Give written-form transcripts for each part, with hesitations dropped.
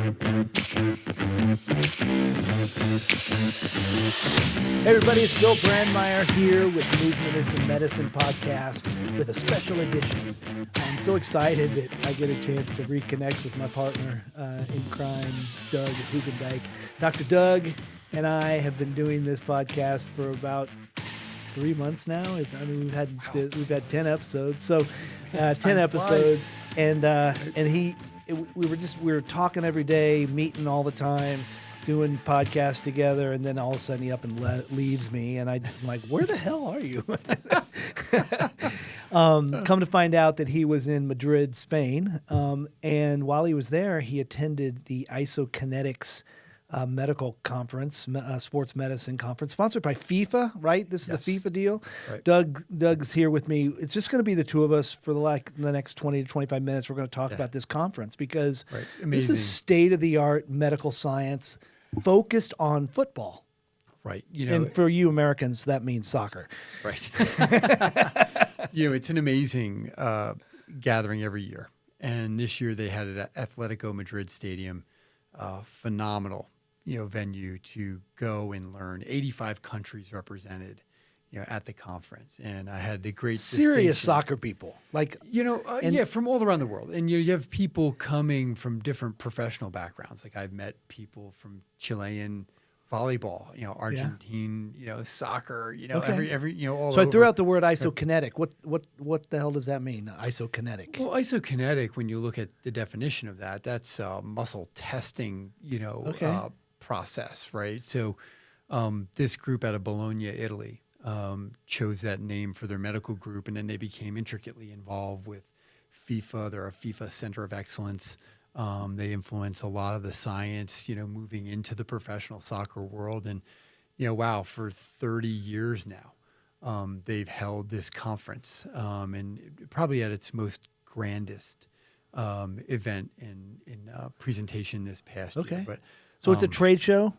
Hey everybody, it's Bill Brandmeyer here with Movement is the Medicine podcast with a special edition. I'm so excited that I get a chance to reconnect with my partner in crime, Doug Hoogendyk. Dr. Doug and I have been doing this podcast for about 3 months now. We've had 10 episodes, so 10 episodes, and we were talking every day, meeting all the time, doing podcasts together, and then all of a sudden he up and leaves me, and I'm like, where the hell are you? Come to find out that he was in Madrid, Spain, and while he was there, he attended the Isokinetics medical conference, sports medicine conference, sponsored by FIFA, right? This is a FIFA deal. Right. Doug's here with me. It's just going to be the two of us for the next 20 to 25 minutes. We're going to talk about this conference because this is state-of-the-art medical science focused on football. Right. And for you Americans, that means soccer. Right. It's an amazing gathering every year. And this year they had it at Atletico Madrid Stadium. Phenomenal, venue to go and learn. 85 countries represented, at the conference. And I had the great serious soccer people, from all around the world. And you have people coming from different professional backgrounds. Like I've met people from Chilean volleyball, Argentine, soccer, every all So over. I threw out the word isokinetic. What the hell does that mean? Isokinetic. Well, isokinetic, when you look at the definition of that, that's a muscle testing, process, right? So this group out of Bologna, Italy, chose that name for their medical group, and then they became intricately involved with FIFA. They're a FIFA Center of Excellence. They influence a lot of the science, moving into the professional soccer world. And, for 30 years now, they've held this conference, and probably at its most grandest event in presentation this past year. But so it's a trade show?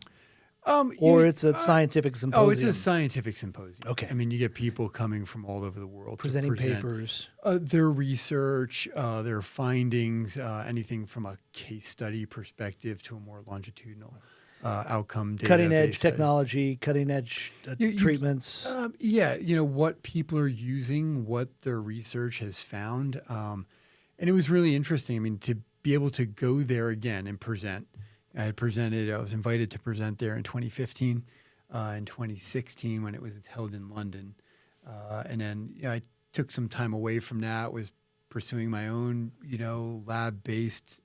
Or it's a scientific symposium? Oh, it's a scientific symposium. Okay. I mean, you get people coming from all over the world presenting to present papers. Their research, their findings, anything from a case study perspective to a more longitudinal outcome data. Cutting-edge technology, cutting-edge treatments. What people are using, what their research has found. And it was really interesting, to be able to go there again and present. I was invited to present there in 2015, in 2016 when it was held in London. And then I took some time away from that, was pursuing my own, lab-based,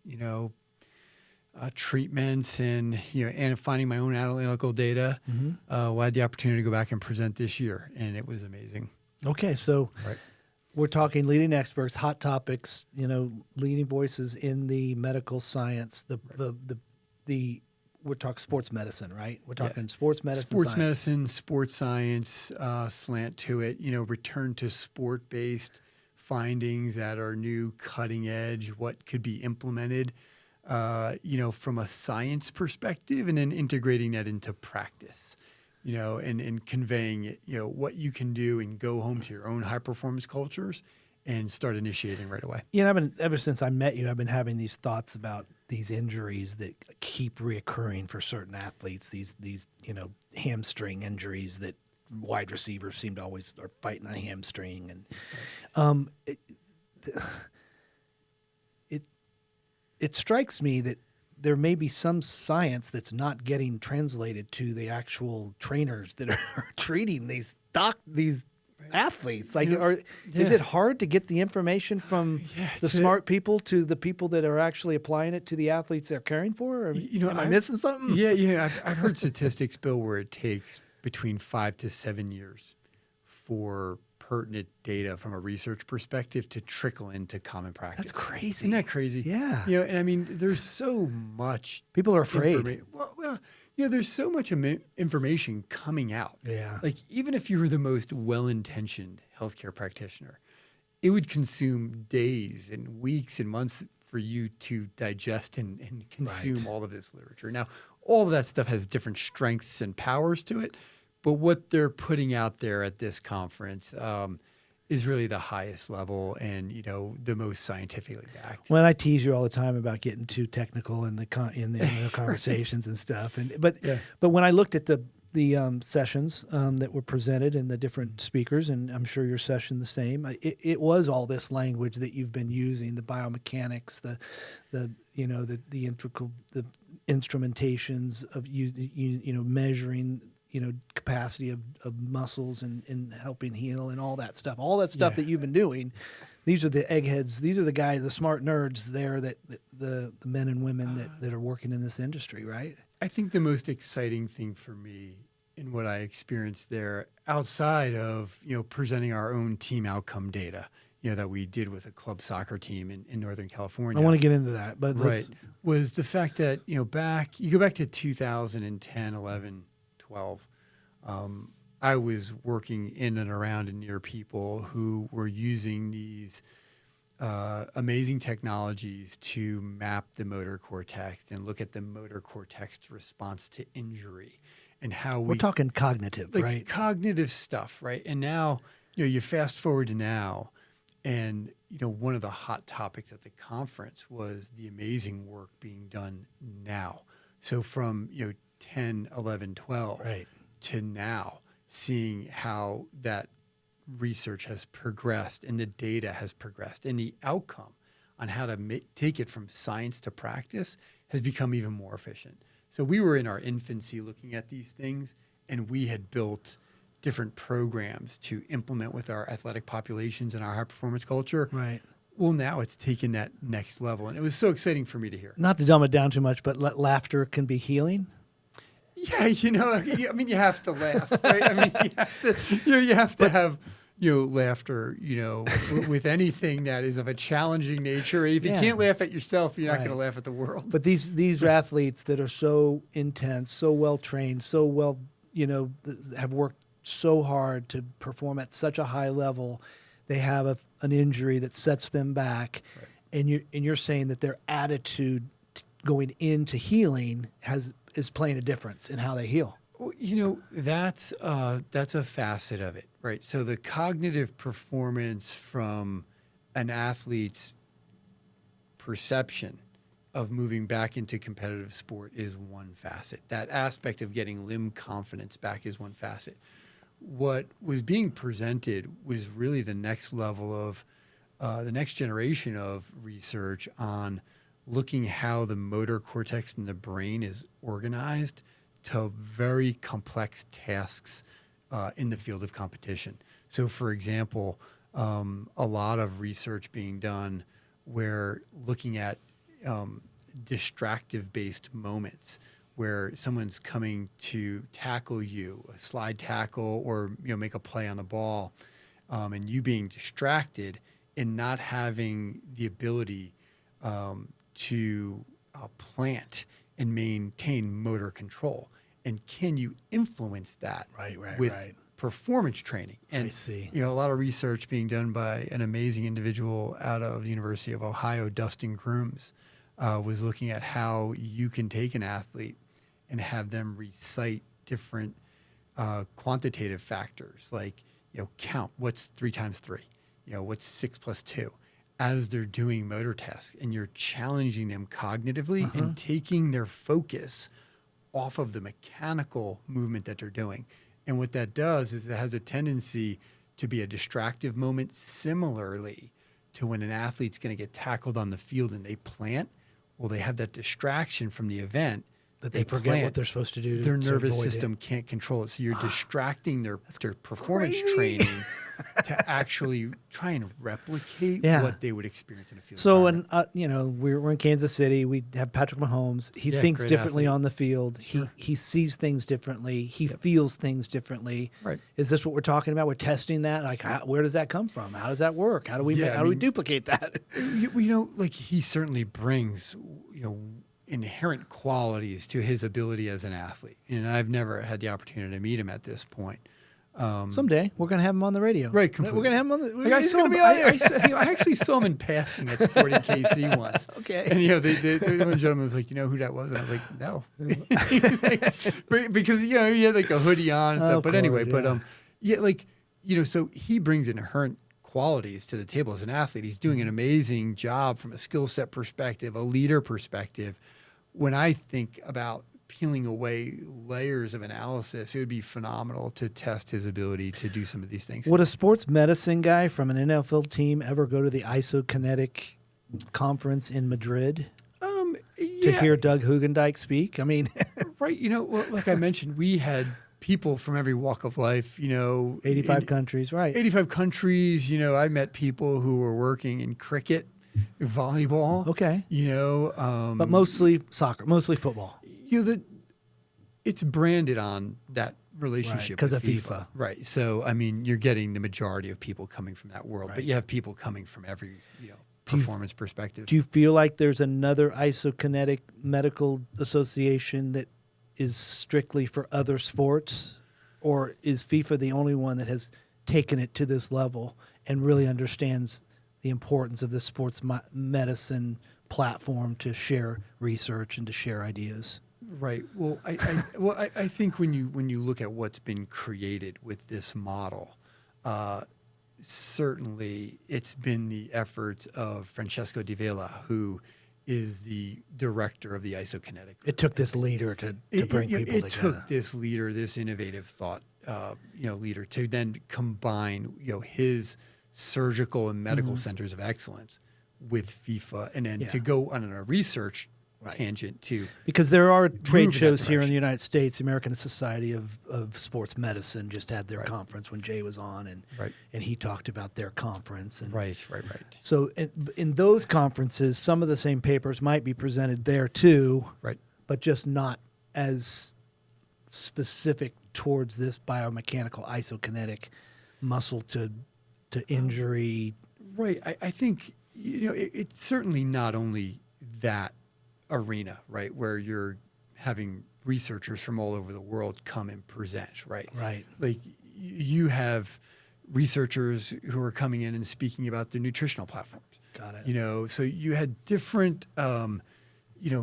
treatments and finding my own analytical data. I had the opportunity to go back and present this year, and it was amazing. Okay, so we're talking leading experts, hot topics, leading voices in the medical science, we're talking sports medicine, right? We're talking sports medicine, sports science, slant to it, return to sport-based findings that are new, cutting edge, what could be implemented, from a science perspective, and then integrating that into practice, and conveying it, what you can do and go home to your own high-performance cultures and start initiating right away. Ever since I met you, I've been having these thoughts about these injuries that keep reoccurring for certain athletes. These hamstring injuries that wide receivers seem to always are fighting a hamstring, and it strikes me that there may be some science that's not getting translated to the actual trainers that are treating these athletes. Is it hard to get the information from the smart people to the people that are actually applying it to the athletes they're caring for? Am I missing something? Yeah. I've heard statistics, Bill, where it takes between 5 to 7 years for pertinent data from a research perspective to trickle into common practice. That's crazy. Isn't that crazy? Yeah. And there's so much. People are afraid. There's so much information coming out. Yeah. Even if you were the most well-intentioned healthcare practitioner, it would consume days and weeks and months for you to digest and consume all of this literature. Now, all of that stuff has different strengths and powers to it, but what they're putting out there at this conference is really the highest level and, the most scientifically backed. Well, I tease you all the time about getting too technical in the conversations and stuff. But when I looked at the sessions that were presented and the different speakers, and I'm sure your session the same, it was all this language that you've been using, the biomechanics, the integral, the instrumentations of measuring capacity of muscles and helping heal and all that stuff that you've been doing. These are the eggheads. These are the guys, the smart nerds there, that the men and women that are working in this industry, right? I think the most exciting thing for me in what I experienced there, outside of presenting our own team outcome data, that we did with a club soccer team in Northern California. I want to get into that, but was the fact that you go back to 2010, 11, 12. I was working in and around and near people who were using these amazing technologies to map the motor cortex and look at the motor cortex response to injury and how we're talking cognitive, right? Cognitive stuff, right? And now, you fast forward to now, and one of the hot topics at the conference was the amazing work being done now. So from 10, 11, 12 right. to now, seeing how that research has progressed and the data has progressed and the outcome on how to take it from science to practice has become even more efficient. So we were in our infancy looking at these things, and we had built different programs to implement with our athletic populations and our high performance culture. Right. Well, now it's taken that next level, and it was so exciting for me to hear. Not to dumb it down too much, but laughter can be healing. Yeah, you have to laugh, right? I mean, you have to have, laughter, with anything that is of a challenging nature. If you can't laugh at yourself, you're not going to laugh at the world. But these athletes that are so intense, so well trained, so well, have worked so hard to perform at such a high level, they have an injury that sets them back, right. and you're saying that their attitude going into healing is playing a difference in how they heal. Well, that's a facet of it, right? So the cognitive performance from an athlete's perception of moving back into competitive sport is one facet. That aspect of getting limb confidence back is one facet. What was being presented was really the next level of the next generation of research on looking how the motor cortex in the brain is organized to very complex tasks in the field of competition. So, for example, a lot of research being done where looking at distractive-based moments where someone's coming to tackle you, a slide tackle, or make a play on the ball, and you being distracted and not having the ability to plant and maintain motor control. And can you influence that with performance training? And I see. A lot of research being done by an amazing individual out of the University of Ohio, Dustin Grooms, was looking at how you can take an athlete and have them recite different quantitative factors like, count, what's 3 times 3? What's 6 plus 2? As they're doing motor tests, and you're challenging them cognitively and taking their focus off of the mechanical movement that they're doing. And what that does is it has a tendency to be a distractive moment, similarly to when an athlete's going to get tackled on the field and they plant. Well, they have that distraction from the event. That they forget what they're supposed to do. Their nervous system can't control it. So you're distracting their performance training to actually try and replicate what they would experience in a field. So when we're in Kansas City, we have Patrick Mahomes. He thinks differently on the field. Sure. He sees things differently. He feels things differently. Right. Is this what we're talking about? We're testing that. Like, where does that come from? How does that work? How do we how do we duplicate that? He certainly brings inherent qualities to his ability as an athlete. And I've never had the opportunity to meet him at this point. Someday we're going to have him on the radio. Right, completely. We're going to have him on the radio. I actually saw him in passing at Sporting KC once. Okay. And the one gentleman was like, "You know who that was?" And I was like, "No." He was like, because he had like a hoodie on and stuff. But anyway, so he brings inherent qualities to the table as an athlete. He's doing an amazing job from a skill set perspective, a leader perspective. When I think about peeling away layers of analysis, it would be phenomenal to test his ability to do some of these things. Would a sports medicine guy from an NFL team ever go to the Isokinetic Conference in Madrid to hear Doug Hoogendyk speak? I mean, right. Well, like I mentioned, we had people from every walk of life, 85 countries, right. 85 countries. I met people who were working in cricket, volleyball. Okay. But mostly soccer, mostly football. It's branded on that relationship because with of FIFA. Right. So, you're getting the majority of people coming from that world, but you have people coming from every, performance perspective. Do you feel like there's another Isokinetic Medical Association that is strictly for other sports, or is FIFA the only one that has taken it to this level and really understands the importance of the sports medicine platform to share research and to share ideas? Right. Well, I think when you look at what's been created with this model, certainly it's been the efforts of Francesco Di Vela, who is the director of the Isokinetic group. It took this leader to bring people together. It took this leader, this innovative thought, leader, to then combine, his surgical and medical centers of excellence with FIFA, and then to go on a research tangent too. Because there are trade shows here in the United States. The American Society of Sports Medicine just had their conference when Jay was on, and he talked about their conference. And right. So in those conferences, some of the same papers might be presented there too, but just not as specific towards this biomechanical isokinetic muscle to injury. Right. I think it's certainly not only that arena, right, where you're having researchers from all over the world come and present, right? Right. Like you have researchers who are coming in and speaking about their nutritional platforms. Got it. So you had different,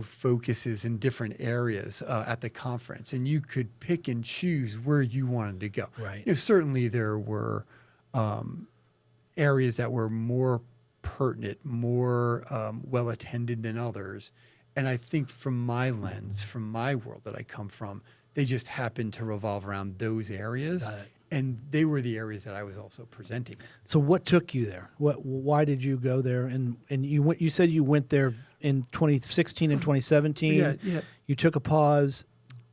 focuses in different areas at the conference, and you could pick and choose where you wanted to go. Right. Certainly there were areas that were more pertinent, more well attended than others. And I think from my lens, from my world that I come from, they just happened to revolve around those areas. And they were the areas that I was also presenting. So what took you there? Why did you go there? And you said you went there in 2016 and 2017. Yeah. You took a pause.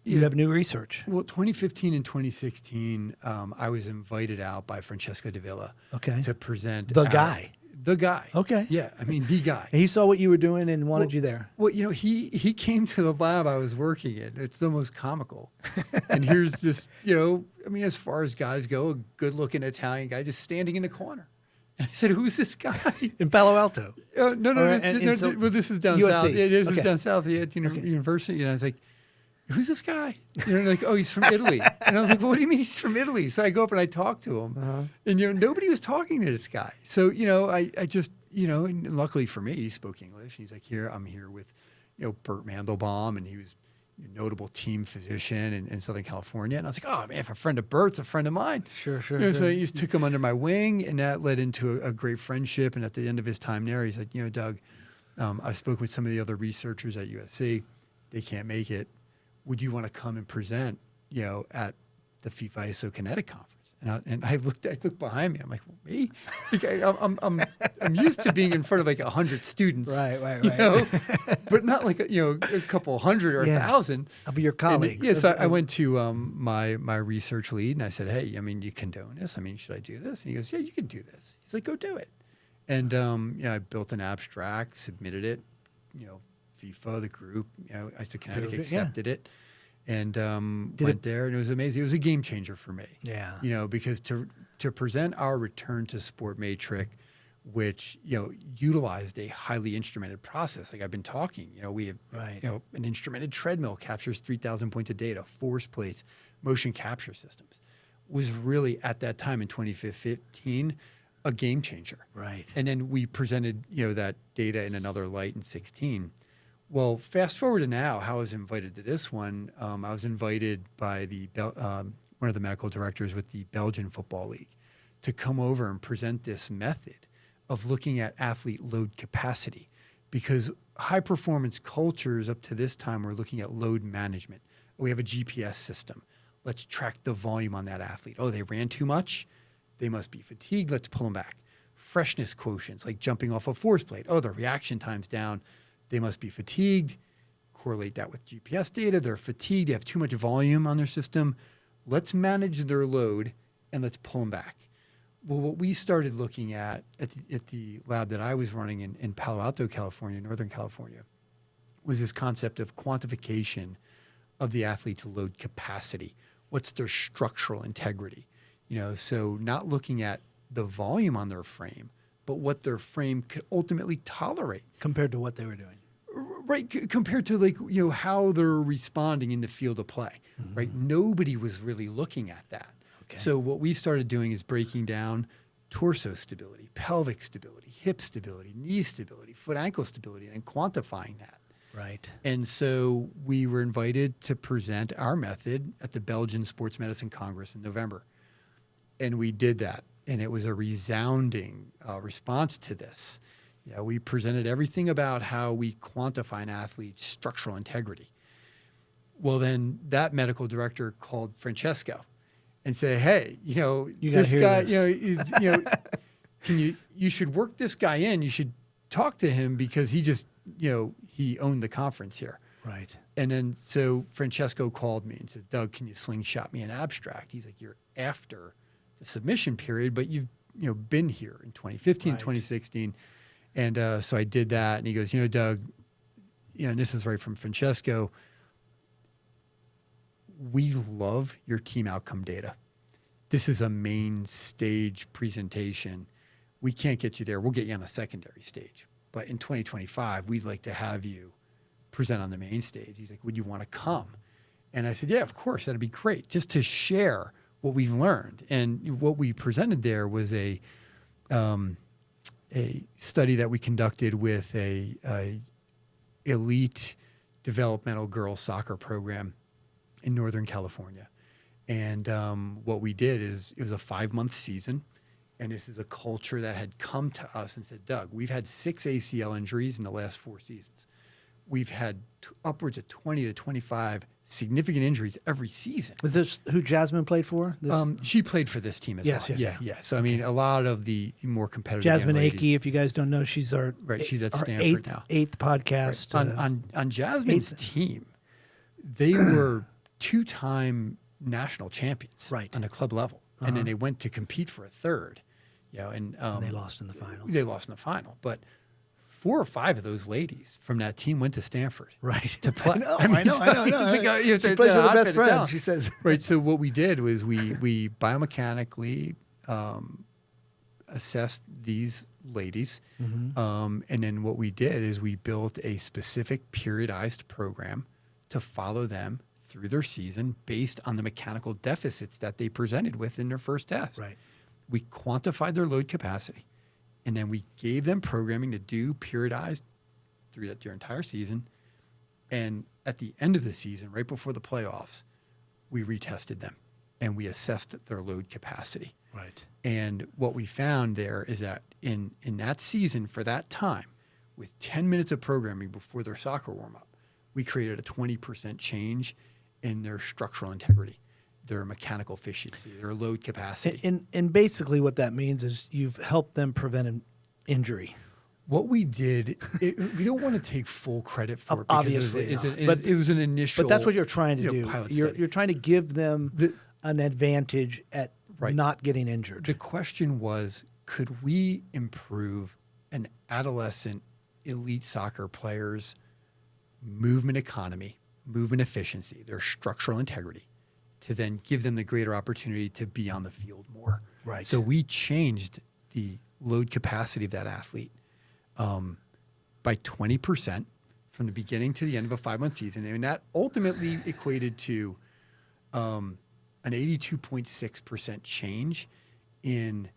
You have new research. Well, 2015 and 2016, I was invited out by Francesco Di Vela to present. The guy. Okay. Yeah, the guy. He saw what you were doing and wanted you there. Well, he came to the lab I was working in. It's the most comical. And here's this, as far as guys go, a good-looking Italian guy just standing in the corner. And I said, "Who's this guy?" In Palo Alto. No. This is down USC. south. Yeah, this is down south at university. And I was like, "Who's this guy?" Oh, he's from Italy. And I was like, well, what do you mean he's from Italy? So I go up and I talk to him. And, nobody was talking to this guy. So, I just, and luckily for me, he spoke English. And he's like, I'm here with, Bert Mandelbaum. And he was a notable team physician in Southern California. And I was like, oh, man, if a friend of Bert's a friend of mine. Sure. So I just took him under my wing. And that led into a great friendship. And at the end of his time there, he's like, Doug, I spoke with some of the other researchers at USC. They can't make it. Would you want to come and present, at the FIFA Isokinetic Conference? And I looked behind me. I'm like, well, me? I'm used to being in front of like 100 students, right. But not like a couple hundred or 1,000. I'll be your colleagues. So I went to my research lead and I said, hey, you condone this? Should I do this? And he goes, yeah, you can do this. He's like, go do it. And I built an abstract, submitted it. FIFA, the group, Isokinetic accepted it, and went there, and it was amazing. It was a game changer for me. Yeah. Because to present our return to sport matrix, which utilized a highly instrumented process, like I've been talking. We have an instrumented treadmill captures 3,000 points of data, force plates, motion capture systems, was really at that time in 2015 a game changer. Right. And then we presented that data in another light in 16. Well, fast forward to now, how I was invited to this one. I was invited by one of the medical directors with the Belgian Football League to come over and present this method of looking at athlete load capacity, because high performance cultures up to this time were looking at load management. We have a GPS system. Let's track the volume on that athlete. Oh, they ran too much. They must be fatigued. Let's pull them back. Freshness quotients, like jumping off a force plate. Oh, their reaction time's down. They must be fatigued. Correlate that with GPS data. They're fatigued. They have too much volume on their system. Let's manage their load and let's pull them back. Well, what we started looking at the lab that I was running in Palo Alto, California, Northern California, was this concept of quantification of the athlete's load capacity. What's their structural integrity? So not looking at the volume on their frame, but what their frame could ultimately tolerate. Compared to what they were doing. Right, compared to how they're responding in the field of play, right? Nobody was really looking at that. Okay. So what we started doing is breaking down torso stability, pelvic stability, hip stability, knee stability, foot ankle stability, and quantifying that. Right. And so we were invited to present our method at the Belgian Sports Medicine Congress in November. And we did that. And it was a resounding response to this. We presented everything about how we quantify an athlete's structural integrity. Well, then that medical director called Francesco and said, "Hey, this guy, you should work this guy in. You should talk to him because he just, he owned the conference here." Right. And then so Francesco called me and said, "Doug, can you slingshot me an abstract?" He's like, "You're after the submission period, but you've been here in 2015, right. 2016." And so I did that. And he goes, "Doug, and this is right from Francesco, we love your team outcome data. This is a main stage presentation. We can't get you there. We'll get you on the secondary stage. But in 2025, we'd like to have you present on the main stage." He's like, "Would you want to come?" And I said, "Yeah, of course. That'd be great. Just to share what we've learned." And what we presented there was a study that we conducted with a elite developmental girls soccer program in Northern California. And what we did is it was a 5-month season. And this is a culture that had come to us and said, "Doug, we've had 6 ACL injuries in the last 4 seasons. We've had upwards of 20 to 25 significant injuries every season." Was this who Jasmine played for? She played for this team as well. Yeah. So, I mean, a lot of the more competitive Jasmine Akey, if you guys don't know, she's she's at Stanford now. Eighth podcast. Right. On Jasmine's team, they were 2-time national champions on a club level. And then they went to compete for a third. And they lost in the final. They lost in the final. But 4 or 5 of those ladies from that team went to Stanford, to play. I know. She plays with her best friend, she says. Right. So what we did was we biomechanically assessed these ladies, and then what we did is we built a specific periodized program to follow them through their season based on the mechanical deficits that they presented with in their first test. Right. We quantified their load capacity. And then we gave them programming to do periodized through their entire season. And at the end of the season, right before the playoffs, we retested them and we assessed their load capacity. Right. And what we found there is that in that season, for that time, with 10 minutes of programming before their soccer warm-up, we created a 20% change in their structural integrity, their mechanical efficiency, their load capacity. And basically what that means is you've helped them prevent an injury. What we did, we don't want to take full credit for it because obviously it was an initial. But that's what you're trying to do. Pilot You're trying to give them an advantage at not getting injured. The question was, could we improve an adolescent elite soccer player's movement economy, movement efficiency, their structural integrity, to then give them the greater opportunity to be on the field more. Right. So we changed the load capacity of that athlete by 20% from the beginning to the end of a 5-month season. And that ultimately equated to an 82.6% change in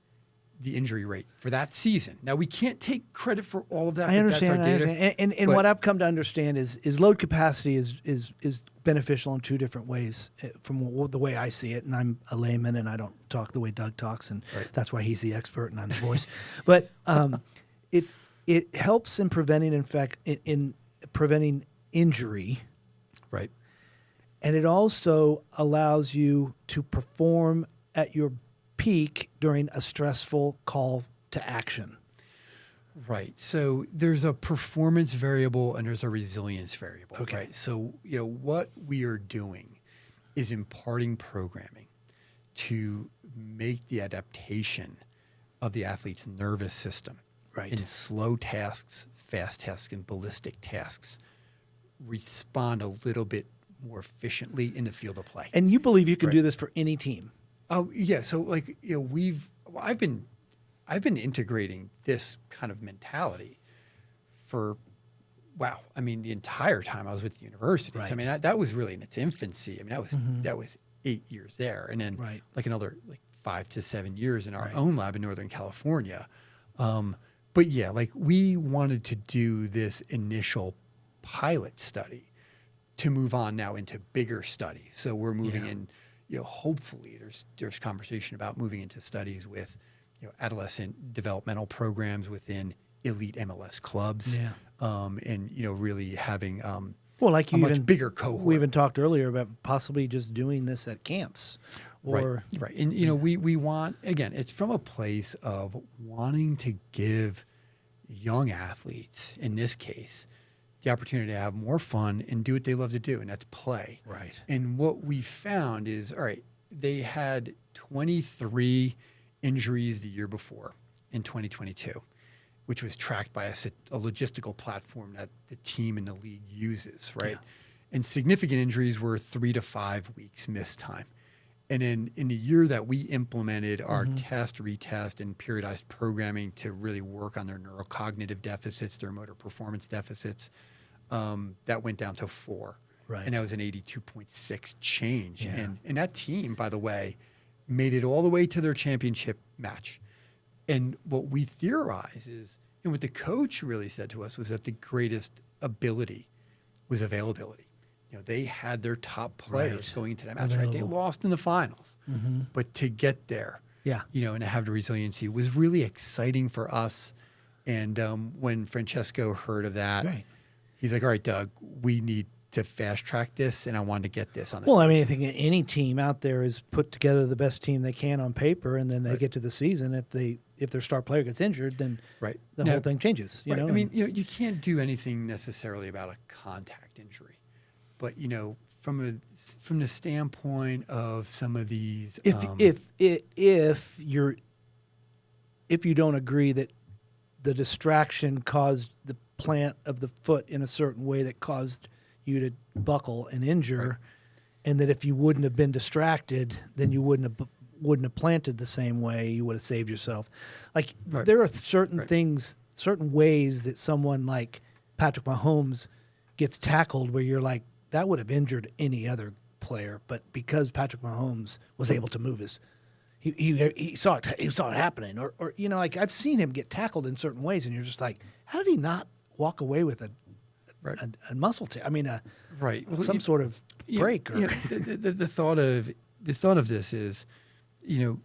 the injury rate for that season. Now, we can't take credit for all of that. I understand. That's our data. And what I've come to understand is load capacity is beneficial in two different ways from the way I see it. And I'm a layman and I don't talk the way Doug talks, and that's why he's the expert and I'm the voice. But it helps in preventing preventing injury. Right. And it also allows you to perform at your peak during a stressful call to action. Right. So there's a performance variable and there's a resilience variable. Okay. Right. So, what we are doing is imparting programming to make the adaptation of the athlete's nervous system in slow tasks, fast tasks, and ballistic tasks respond a little bit more efficiently in the field of play. And you believe you can do this for any team? Oh yeah. So I've been integrating this kind of mentality for, the entire time I was with the university. Right. So, that was really in its infancy. That was 8 years there, and then another 5 to 7 years in our own lab in Northern California. But yeah, we wanted to do this initial pilot study to move on now into bigger studies. So we're moving in, hopefully there's conversation about moving into studies with, adolescent developmental programs within elite MLS clubs, and, really having like you much bigger cohort. We even talked earlier about possibly just doing this at camps. Or Right. And, we want, again, it's from a place of wanting to give young athletes, in this case, the opportunity to have more fun and do what they love to do, and that's play. Right. And what we found is, they had 23 injuries the year before in 2022, which was tracked by a logistical platform that the team and the league uses, right? Yeah. And significant injuries were 3 to 5 weeks missed time. And in the year that we implemented our test, retest, and periodized programming to really work on their neurocognitive deficits, their motor performance deficits, that went down to 4. Right. And that was an 82.6 change. Yeah. And that team, by the way, made it all the way to their championship match. And what we theorize is, and what the coach really said to us was that the greatest ability was availability. They had their top players going into that match, right? They lost in the finals, but to get there, and to have the resiliency was really exciting for us. And when Francesco heard of that, he's like, "All right, Doug, we need to fast track this, and I wanted to get this on the stage." I think any team out there is put together the best team they can on paper, and then they get to the season. If their star player gets injured, then the whole thing changes. You know? You can't do anything necessarily about a contact injury. But from the standpoint of some of these, if you don't agree that the distraction caused the plant of the foot in a certain way that caused you to buckle and injure, and that if you wouldn't have been distracted, then you wouldn't have planted the same way, you would have saved yourself. There are certain things, certain ways that someone like Patrick Mahomes gets tackled where you're like, that would have injured any other player, but because Patrick Mahomes was able to move he saw it happening, or I've seen him get tackled in certain ways, and you're just like, how did he not walk away with a muscle tear? Some sort of break. The thought of this is, when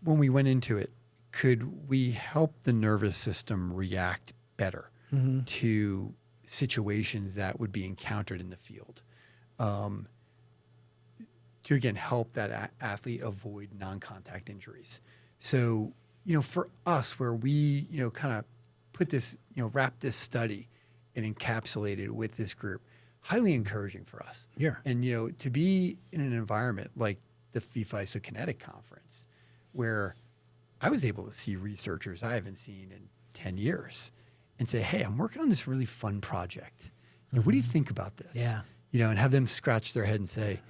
we went into it, could we help the nervous system react better to situations that would be encountered in the field, to again help that athlete avoid non-contact injuries. So, for us, where we, kind of put this, wrap this study and encapsulate it with this group, highly encouraging for us. Yeah. And, to be in an environment like the FIFA Isokinetic Conference, where I was able to see researchers I haven't seen in 10 years and say, hey, I'm working on this really fun project. What do you think about this? Yeah. And have them scratch their head and say,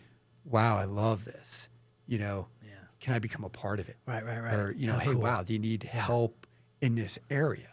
wow, I love this. Can I become a part of it? Right. Or, hey, cool. Wow, do you need help in this area?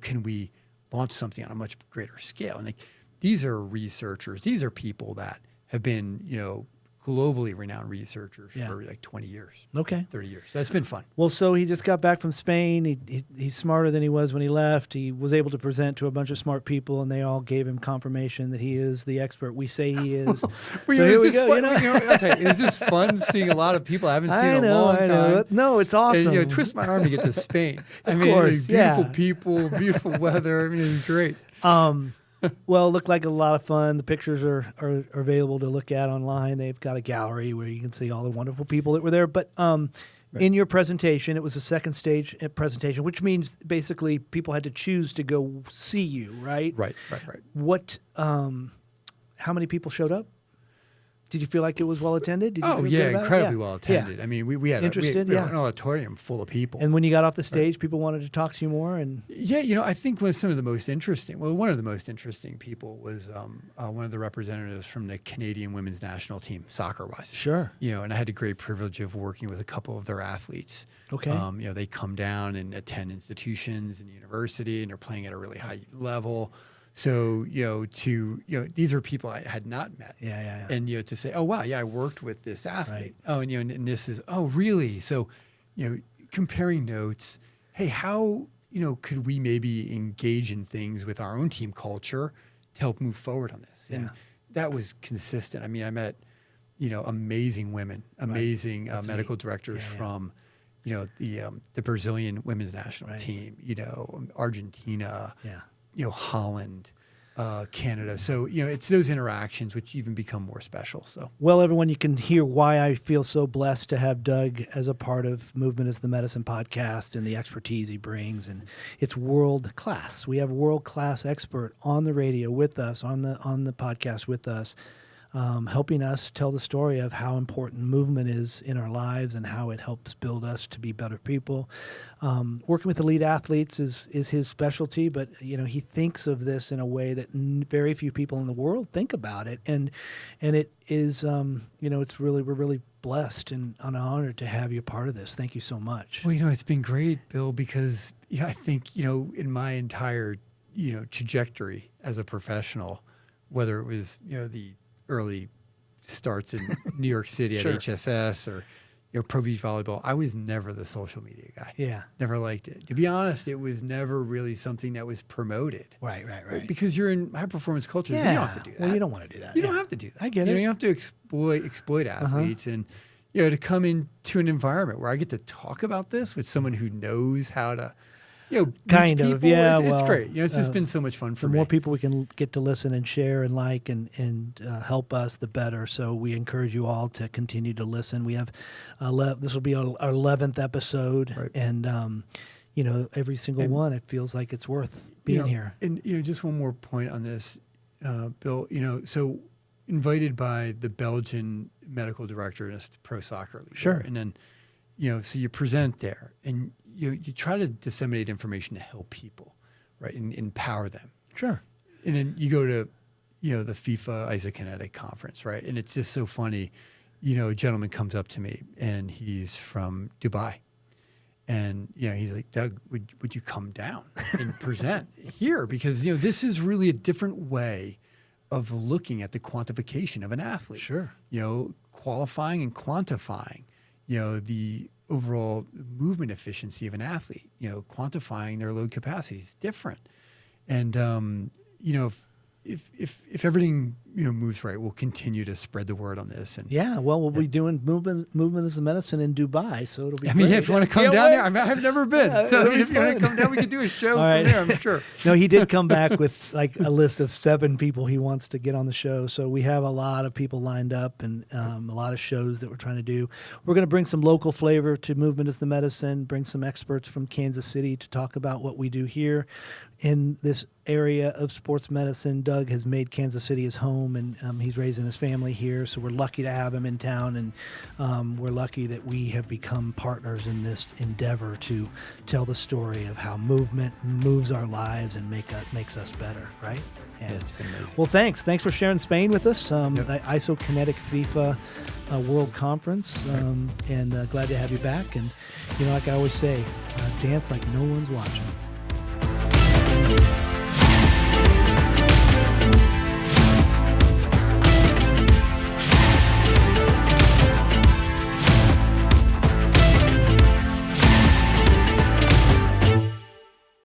Can we launch something on a much greater scale? And these are researchers. These are people that have been, globally renowned researchers for like 20 years. Okay. 30 years. That's been fun. Well, so he just got back from Spain. He's smarter than he was when he left. He was able to present to a bunch of smart people, and they all gave him confirmation that he is the expert we say he is. Well, so here we go. I'll tell you, it was just fun seeing a lot of people I haven't seen in a long time. No, it's awesome. And, twist my arm to get to Spain. Of course, beautiful people, beautiful weather. I mean, it was great. Well, it looked like a lot of fun. The pictures are available to look at online. They've got a gallery where you can see all the wonderful people that were there. But in your presentation, it was a second stage presentation, which means basically people had to choose to go see you, right? Right. What? How many people showed up? Did you feel like it was well attended? Did you feel good about it? Incredibly well attended. Yeah. I mean, we had an auditorium full of people. And when you got off the stage, people wanted to talk to you more. And I think one of the most interesting people was one of the representatives from the Canadian women's national team, soccer-wise. Sure. And I had the great privilege of working with a couple of their athletes. Okay. They come down and attend institutions and university, and they're playing at a really high level. So, these are people I had not met. Yeah. And, to say, oh, wow, I worked with this athlete. Right. Oh, and this is, oh, really? So, comparing notes, hey, how, could we maybe engage in things with our own team culture to help move forward on this? And that was consistent. I mean, I met, amazing women, amazing medical directors from, the Brazilian women's national team, Argentina, Holland, Canada. So, it's those interactions which even become more special. So, well, everyone, you can hear why I feel so blessed to have Doug as a part of Movement is the Medicine podcast and the expertise he brings. And it's world class. We have a world class expert on the radio with us, on the podcast with us, helping us tell the story of how important movement is in our lives and how it helps build us to be better people. Working with elite athletes is his specialty, but he thinks of this in a way that very few people in the world think about it, and it is it's really, we're really blessed and honored to have you a part of this. Thank you so much. Well, it's been great, Bill, because I think in my entire trajectory as a professional, whether it was the early starts in New York City at HSS or pro beach volleyball, I was never the social media guy. Yeah. Never liked it. To be honest, it was never really something that was promoted. Right. Because you're in high performance culture, you don't have to do that. Well, you don't want to do that. You don't have to do that. I get it. You have to exploit athletes and to come into an environment where I get to talk about this with someone who knows how to kind of, people. Yeah. It's great. It's just been so much fun for me. The more people we can get to listen and share and like and help us, the better. So we encourage you all to continue to listen. We have this will be our 11th episode, right. And every single one, it feels like it's worth being here. And just one more point on this, Bill. So invited by the Belgian medical director and a pro soccer leader. Sure. And then, so you present there and you try to disseminate information to help people, right, and empower them. Sure. And then you go to, the FIFA Isokinetics Conference, right? And it's just so funny. A gentleman comes up to me and he's from Dubai. And, he's like, Doug, would you come down and present here? Because, this is really a different way of looking at the quantification of an athlete. Sure. Qualifying and quantifying, the overall movement efficiency of an athlete, quantifying their load capacity is different. And, if everything, moves right, we'll continue to spread the word on this. And we'll be doing movement is the medicine in Dubai. So it'll be great. If you want to come down there, I've never been. So if you want to come down, we could do a show from there, I'm sure. No, he did come back with like a list of 7 people he wants to get on the show. So we have a lot of people lined up and a lot of shows that we're trying to do. We're going to bring some local flavor to Movement is the Medicine, bring some experts from Kansas City to talk about what we do here in this area of sports medicine. Doug has made Kansas City his home, and he's raising his family here, so we're lucky to have him in town, and we're lucky that we have become partners in this endeavor to tell the story of how movement moves our lives and makes us better, right? Yeah, it's been amazing. Well, thanks for sharing Spain with us, the Isokinetic FIFA World Conference, and glad to have you back. And like I always say, dance like no one's watching.